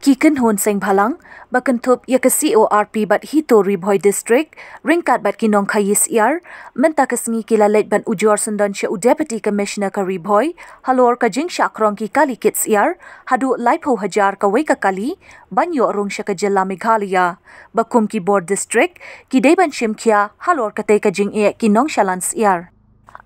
Kiken hon seng phalang bakentup ya ke CORP bat hito Ribhoi district ringkat bat kinong khayis yar menta kesengi kila late ban ujor sundan she deputy commissioner ka Ribhoi halor ka jing shakrong ki kali kits yar hadu laipo hajar ka wei ka kali banyo rung she ka jilla Meghalaya bakum ki board district ki deban shimkhia halor ka te ka jing e kinong shalans yar.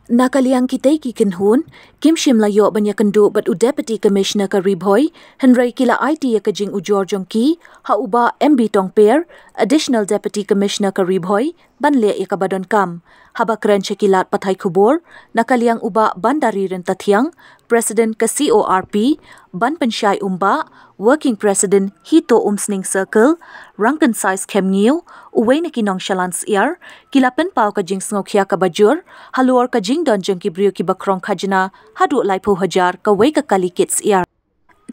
Nakaliang kitay kikinhun, Kim Shimla yo banya kendu bat u Deputy Commissioner ka Ribhoi, Henry kila IT ya kajing ujor jongki, hauba MB Tongper, Additional Deputy Commissioner ka Ribhoi, banle ya kabadon kam. Haba keren cekilat patay kubor, nakaliang uba bandari rentathiang, President ka CORP, ban pensyai umba, Working President Hito Umsning Circle, Rankan Size Kemngiu, uway na kinong shalans iar, kilapen pao kajing sngokya ka bajur, haluor kajing don jeng kibriyo ki bakrong kajna, hadu laipo hajar ka way ka kalikits iar.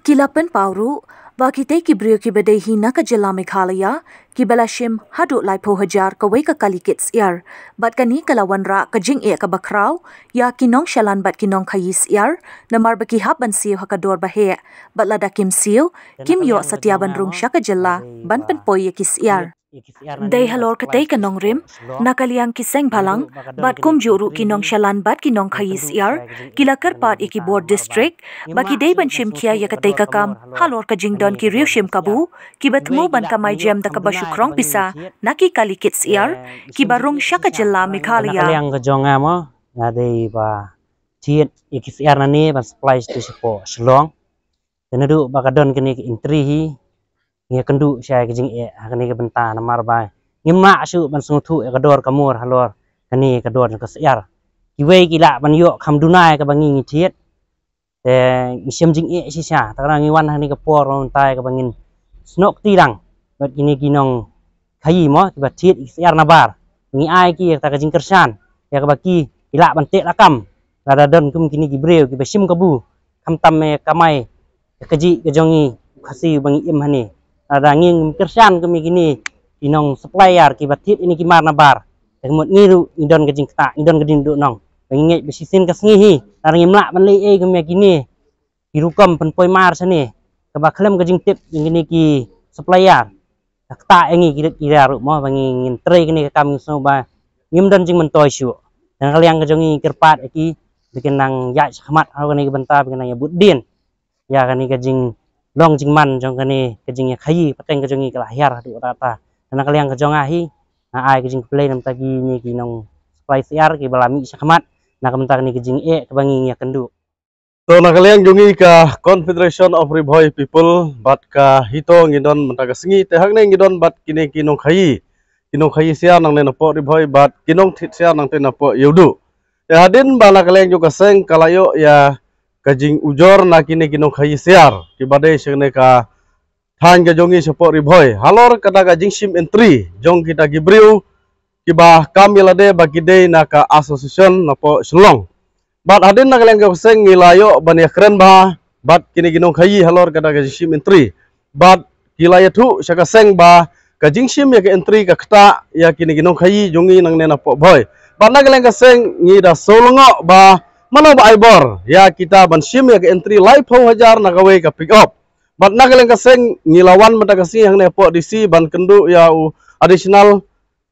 Kilapen pao ru, bakite kibriyo ki badehi na ka jila Meghalaya, ki belashim hadu laipo hajar ka way ka kalikits iar, bat kani kalawan ra kajing e ka bakraw, ya kinong shalan bat kinong kayis iar, namar baki haban siyo hakador bahe, bat lada kim siyo, kim yo satyaban rung siya ka jila, ban penpoy yakis iar. Day halor katay kanong rim, nakaliang kiseng balang, bat kum juru kinong shalan bat kinong kayis iar, kila kerpat iki board district, baki day ban shim kia ya katay kakam, halor ka jingdon ki riu shim kabu, ki batmo ban kamay jem da kabashukrong pisa, naki kalikits iar, ki barung siya ka jila Meghalaya. Nakaliang kajonga mo, ngaday ba, tiit ikis iar na ni, ban supply to sipo shlong, tenadu baka don kini intrihi, ngia kendu siya kajing e kani ka benta namar ba ngima asu ban sungtu e kador kamur halor kani kador ka siar kiwei kila ban yo kham dunai ka bangi ngitiet te isim jing e sisa takra ngiwan hani ka por tai ka bangin snok tirang bat kini kinong khayi mo ki batit siar nabar ngi ai ki ta kajing kersan ya ka baki kila ban te rakam rada don kum kini gibreu ki basim kabu kham tam me kamai kaji kajongi khasi bangi im hani ada nging kersan kami gini inong supplier ki batit ini ki marna bar kemut ngiru indon kajing kata indon kadin duk nong ngingej besisin ka sengihi arang imla ban le e kami gini kirukom penpoi mar sane ka baklem kajing tip gini ki supplier kata engi kira ru mo bangi ngin tre kini ka kami so ba ngim don jing mentoi syu dan kaliang kajongi kerpat iki bikin nang ya khmat au kani benta bikin nang ya budin ya kani kajing long jing man jong kani kajing ya khayi pateng kajong i kalahir du rata na kaliang kajong ahi na ai kajing play nam tagi ni kinong supply siar ki balami sakmat na kamta ni kajing e kabangi ya kendu so na kaliang jongi ka Confederation of Ribhoi People bat ka hito ngidon mentaga sengi te hak ne ngidon bat kini kinong khayi siar nang ne napo Ribhoi bat kinong thit siar nang te napo yudu ya hadin bala kaliang juga seng kalayo ya kajing ujor na kini kinong khayi siar ki badai segne ka than ka jongi support Ribhoi halor kata ka jing sim entry jong kita gibriu ki ba kamilade bagide na ka association napo shlong bat hadin na kaleng ka seng ngilayo ban ya keren ba bat kini kinong khayi halor kata ka jing sim entry bat kilaya thu saka seng ba ka jing sim ya ka entry ka kata ya kini kinong khayi jongi nang ne napo boy bat na kaleng ka seng ngida solongo ba mana ba ibor ya kita ban sim ya ke entry live ho hajar na gawe ka pick up bat na kaleng kaseng ngilawan mata kasi yang ne po DC ban kendu ya additional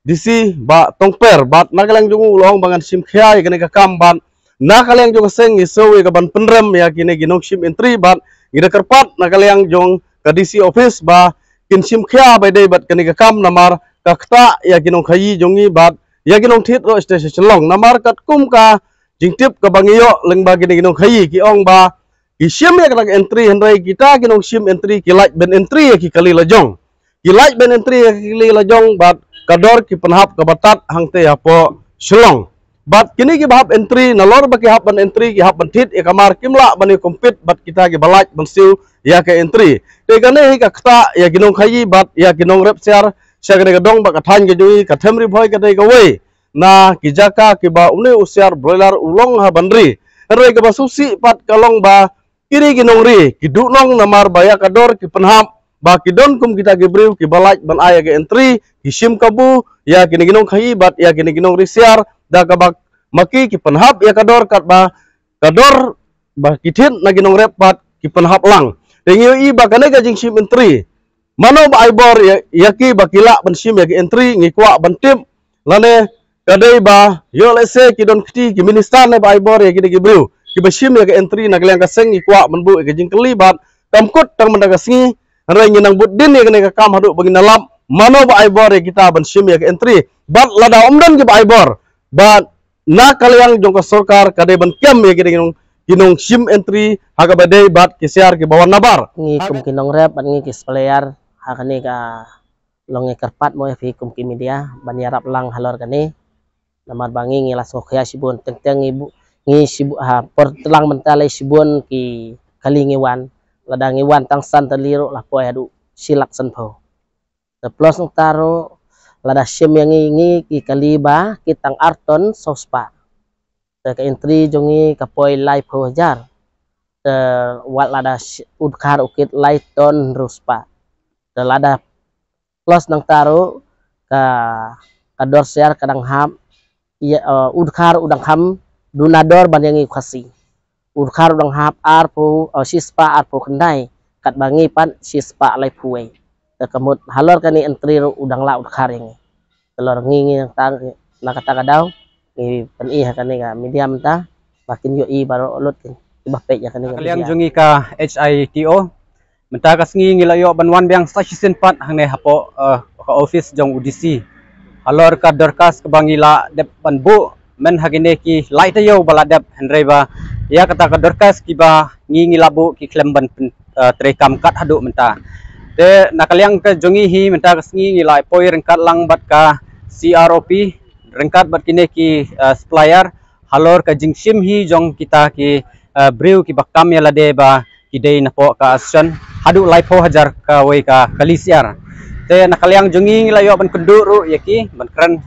DC ba tongper bat na kaleng jungu long bangan sim khia ya kene ka kam ban na kaleng jung kaseng ngiso ka ban penrem ya kine ginong sim entry bat ngida kerpat na kaleng jong ka DC office ba kin sim khia ba dei bat kene ka kam namar ka kta ya ginong khayi jongi bat ya ginong thit ro station long namar kat kum ka jingtip ka bangiyo leng bagi ginong khayi ki ong ba ki sim ya ka entry henrai kita ginong sim entry ki like ben entry ya ki kali lajong ki like ben entry ya ki kali lajong bat kador ki penhap ka batat hangte ya po shlong bat kini ki bahap entry na lor ba ki hap ban entry ki hap ban thit ya kamar kimla bani compete bat kita ki balaj ban siu ya ka entry te gane ka kta ya ginong khayi bat ya ginong rep share sagre ka dong ba ka than ka jui ka them Ribhoi ka dei ka we na kijaka kiba une usiar broiler ulong ha bandri re ke basusi pat kalong ba kiri ginong ri kidu nong namar baya kador ki penhap ba kidon kum kita gibriu ki balaj ban aya ke entry hisim kabu ya kini ginong khayi bat ya kini ginong ri siar da ka bak maki ki penhap ya kador kat ba kador ba kithin na ginong rep bat kipanhap lang dengiyo i ba kanay ka jing shim entry mano ba ibor yaki ba kila ban shim yaki entry ngikwa ban tim lane kadai ba yo lese kidon kti ki minister ne ba ibor yaki de gibriu ki ba shim yaki entry na kaliang kaseng ngikwa ban bu yaki jing kelibat kamkut tang mandagasngi rai nginang budin yaki ka kam hadu bagi nalam mano ba ibor yaki kita ban shim yaki entry bat lada omdan ki ba ibor bat na kaliang jong ka sarkar kadai ban kem yaki de ginong shim entry haga badai bat kisiar ki bawan nabar ngi kum kinong rep at ngi kis player hakani ka longi karpat mo fi kum ki media ban yarap lang halor kani namar bangi ngi las ko khya sibun teng ibu ngi sibu ha por telang mentale sibun ki kalingi wan ladang wan tang san teliro lah poy adu silak san pho the plus ng taro lada shim yang ngi ki kaliba kitang arton sospa ke entry jongi kapoy live ho jar wat lada udkar ukit lighton ruspa lada plus nang taro ka dorsiar kadang ham udkar udang ham dunador banyangi khasi udkar udang hap arpo sispa arpo kendai kat bangi pan sispa live huwe kemut halor kani entry udang la udkar yang telor ngi tang nakata kadaw pen kani ka media menta makin yo i baro lot kin ibapet ya kani kalian jungi ka HITO menta kasngi ngilayo banwan biang stasiun pat hangne hapo ka office jong UDC halor ka dorkas ke bangila dep banbu men hagine ki light yo bala dep hendreba ya kata ka dorkas ki ba ngilabu ki klemban trekam kat hadu menta de nakaliang ka jungi hi menta kasngi ngilai poi rengkat lang bat ka CROP rengkat bat kine ki supplier halor ka jingsim hi jong kita ki brew ki bakam ya lade ba kidei napo ka action hadu laipo hajar ka wei ka kalisiar te nakaliang jongi layo ban kenduru yaki ban kran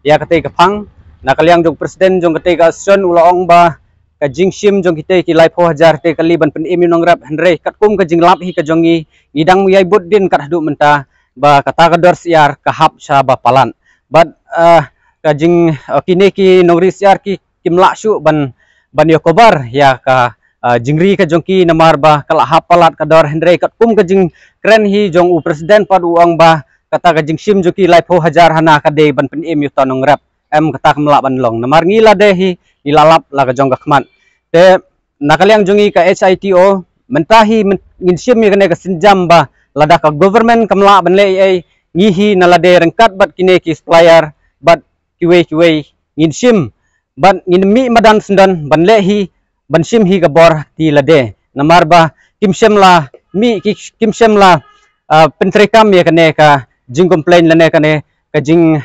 ya kate ka phang nakaliang jong presiden jong kate ka action ulaong ba ka jingsim jong kite ki laipo hajar te kali ban pen iminong rap henre katkum ka jinglap hi ka jongi ngidang muyai buddin kat hadu menta ba kata ka dor siar ka hap sha ba palan but kajing kini ki nongri siar ki kimla shu ban yokobar ya ka jingri ka jongki namar ba kala hapalat kador hendrei kat kum kajing kren hi jong u presiden pad uang ba kata kajing sim joki laipo hajar hana kade ban pen im yuta nong rap em kata kemla ban long namar ngila de hi ilalap la ka jong kakman te nakaliang jongi ka HITO mentahi ngin sim ya kane ka sinjam ba lada ka government kamla ban le ai ngihi nalade rengkat bat kine ki supplier bat kiwe ngin sim ban ngin mi madan sendan ban lehi ban sim hi gabor ti lade namar ba kimsem la mi kimsem la pentrekam ya kane ka jing complain lane kane ka jing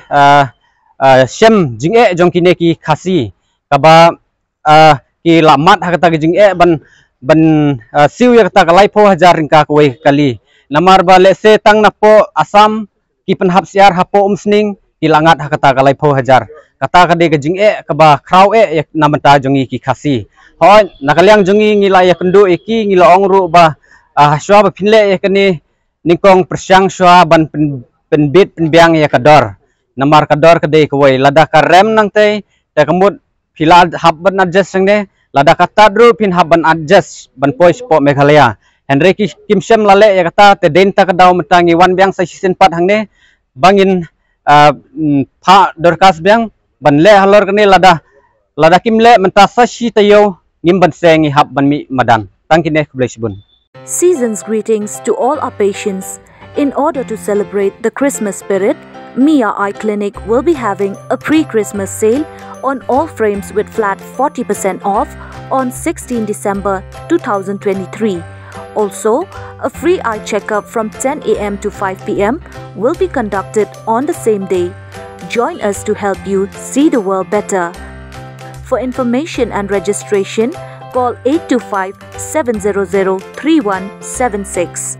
sem jing jong kine ki khasi kaba ki lamat hakata jing ban siu ya kata ka laipo hajar ringka kuwe kali namar ba lese tang napo asam ki penhap siar hapo umsning ilangat hakata kalai po hajar kata kade ke jing kaba kraw ya namenta jongi ki khasi hoi nakaliang jongi ngila ya kendu iki ngila ongru ba shwa ba pinle ya kani ningkong persyang shwa ban penbit penbiang ya kador namar kador kade kawai lada ka rem nang te ta kemut pila habban adjust sangne lada kata dru pin habban adjust ban poi spo Meghalaya Henry kimsem lale ya kata te denta kadaw metangi wan biang sa season 4 hangne bangin pa dorkas biang banle halor kene lada kimle mentasa shi tayo ngimban sengi hab ban mi madan tangkine kublesibun. Season's greetings to all our patients. In order to celebrate the Christmas spirit, Mia Eye Clinic will be having a pre-Christmas sale on all frames with flat 40% off on 16 December 2023. Also, a free eye checkup from 10 a.m. to 5 p.m. will be conducted on the same day. Join us to help you see the world better. For information and registration, call 825-700-3176.